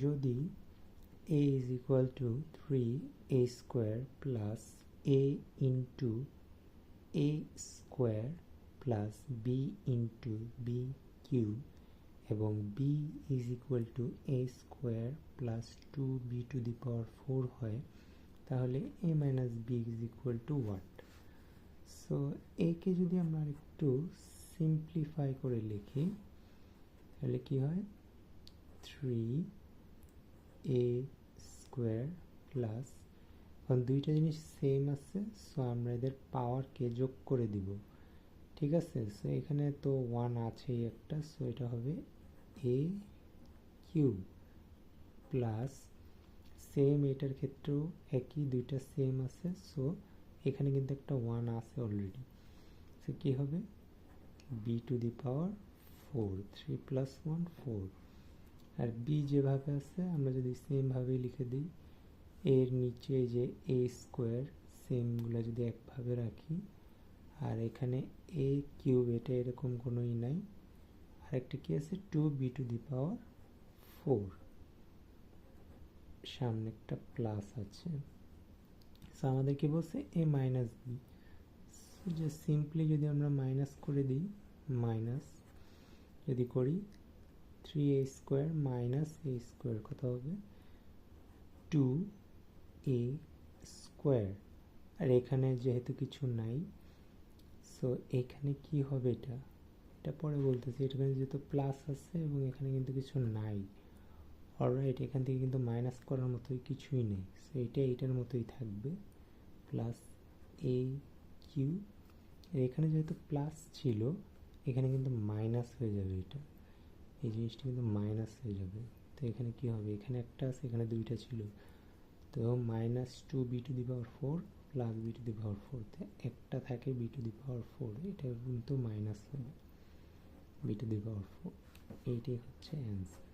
যদি a is equal to 3a square plus a into a square plus b into b cube এবং b is equal to a square plus 2b to the power 4 হয়, তাহলে a minus b is equal to what? So a কে যদি আমরা একটু simplify করে লিখি তাহলে কি হয়, 3a square প্লাস, এখন দুইটা জিনিস সেম আছে, সো আমরা এদের পাওয়ারকে যোগ করে দিব, ঠিক আছে। সো এখানে তো 1 আছেই একটা, সো এটা হবে a কিউব প্লাস, সেম এটার ক্ষেত্রেও একই, দুইটা সেম আছে, সো এখানে কিন্তু একটা 1 আছে অলরেডি, সো কি হবে b to the power 4, 3 plus 1 4, আর b যেভাবে আছে আমরা যদি সেম ভাবে লিখে দিই, এর নিচে যে a স্কোয়ার সেমগুলো যদি একভাবে রাখি, আর এখানে a কিউব, এটা এরকম কোনোই নাই, আর একটা কি আছে 2b টু দি পাওয়ার 4, সামনে একটা প্লাস আছে, সো আমাদের কি বলছে a মাইনাস বি, যে সিম্পলি যদি আমরা মাইনাস করে দিই, মাইনাস যদি করি 3a square minus a square কত হবে 2a স্কোয়ার, আর এখানে যেহেতু কিছু নাই, সো এখানে কি হবে, এটা পরে বলতেছি, এখানে যেহেতু প্লাস আছে এবং এখানে কিন্তু কিছু নাই, অলরাইট, এখান থেকে কিন্তু মাইনাস করার মতোই কিছুই নেই, সো এইটার মতোই থাকবে, প্লাস a কিউ, এখানে যেহেতু প্লাস ছিল এখানে কিন্তু মাইনাস হয়ে যাবে, এই জিনিসটা কিন্তু মাইনাস হয়ে যাবে, তো এখানে কি হবে, এখানে একটা আছে, এখানে দুইটা ছিল, তো minus 2b to the power 4 plus b to the power 4, একটা থাকে b টু দি পাওয়ার 4, এটা কিন্তু মাইনাস হবে b টু দি পাওয়ার 4, এইটাই হচ্ছে অ্যান্সার।